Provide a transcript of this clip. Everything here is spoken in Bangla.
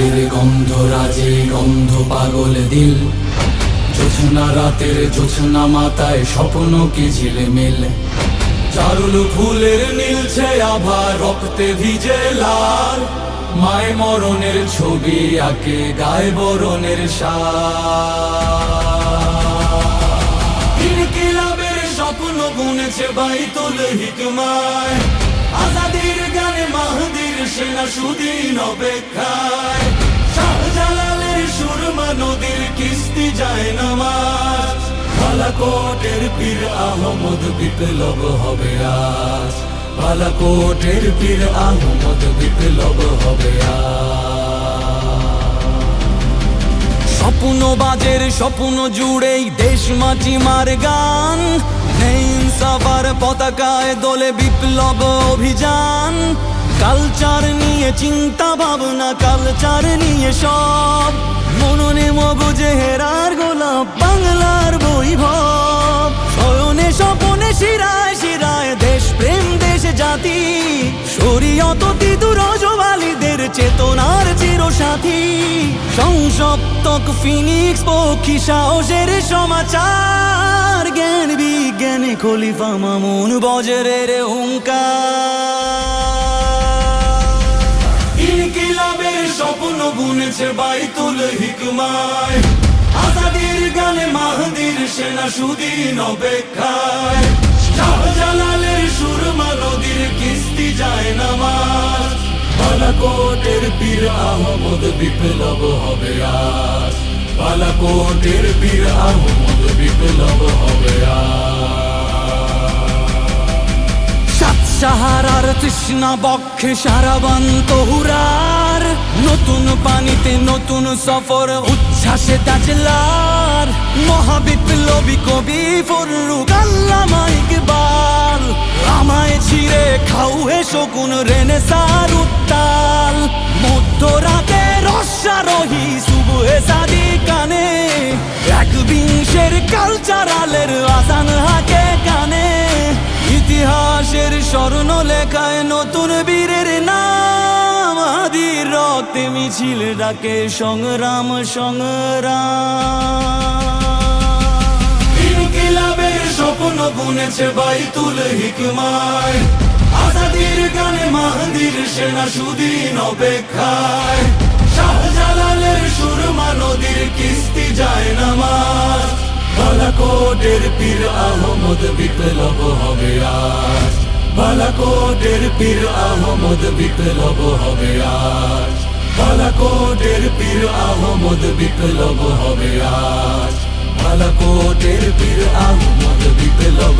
আজাদির গন্ধ রাজে গন্ধ পাগল দিল, জোছনা রাতের জোছনা মাথায় স্বপ্ন কি ঝিলমিল। চারুল ফুলের নীলছে আভা রক্তে ভিজে লাল, মায় মরণের ছবি আঁকে গায়ে বরণের শাল। ইনকিলাবের স্বপ্ন বুনেছে বাইতুল হিকমায়, আজাদির গানে মাহদির সেনা সুদিন অপেক্ষায়। শাহজালালের সুরমা নদীর কিস্তি যায় নামাজ, বালাকোটের পীর আহমদ বিপ্লব হবে আজ। বালাকোটের পীর আহমদ বিপ্লব হবে আজ। স্বপ্নবাজের স্বপ্ন জুড়েই দেশ মাটি মার গান, নেই ইনসাফার পতাকায় দোলে বিপ্লব অভিযান। কালচার নিয়ে চিন্তা ভাবনা, কালচার নিয়ে সব, মননে মগজে হেরার গোলাপ বাংলার বৈভব। শয়নে স্বপনে শিরায় শিরায় দেশ প্রেম দেশ জাতি, শরীয়ত তিতুর জওয়ালিদের চেতনার চিরসাথী। সংসপ্তক ফিনিক্স পক্ষী সাহসের সমাচার, জ্ঞান বিজ্ঞানে খলিফা মামুন বজরের হুঙ্কার। ইনকিলাবের স্বপ্ন বুনেছে বাইতুল হিকমায়, আজাদির গানে মাহদির সেনা সুদিন অপেক্ষায়। শাহজালালের সুরমা নদীর কিস্তি যায় নামাজ, বালাকোটের পীর আহমদ বিপ্লব হবে আজ। বালাকোটের পীর আহমদ বিপ্লব হবে আজ। সাহারার তৃষ্ণা বক্ষে সারাবান্ত হুরার, নতুন পানিতে নতুন সফর উচ্ছ্বাসে তাজলার। মহাবিপ্লবী কবি ফররুক আল্লামা ইকবাল, আমায় ছিঁড়ে খাও হে শকুন রেনেসার উত্তাল। মধ্যরাতে রস্যারোহী সুবহে সাদি কানে, একবিংশের কালচারালের আজান হাকে কানে। ইতিহাসের স্বর্ণ লেখায় নতুন বীরের নাম, আদির রক্তে মিছিল ডাকে সংগ্রাম সংগ্রাম। ইনকিলাবের স্বপ্ন বুনেছে বাইতুল হিকমায়, আজাদির গানে মাহদির সেনা সুদিন অপেক্ষায়। শাহজালালের সুরমা নদীর কিস্তি যায় নামাজ, বালাকোটের পীর আহমদ বিপ্লব হবে আজ। বালাকোটের পীর আহমদ বিপ্লব হবে আজ। বালাকোটের পীর আহমদ বিপ্লব হবে আজ। বালাকোটের পীর আহমদ বিপ্লব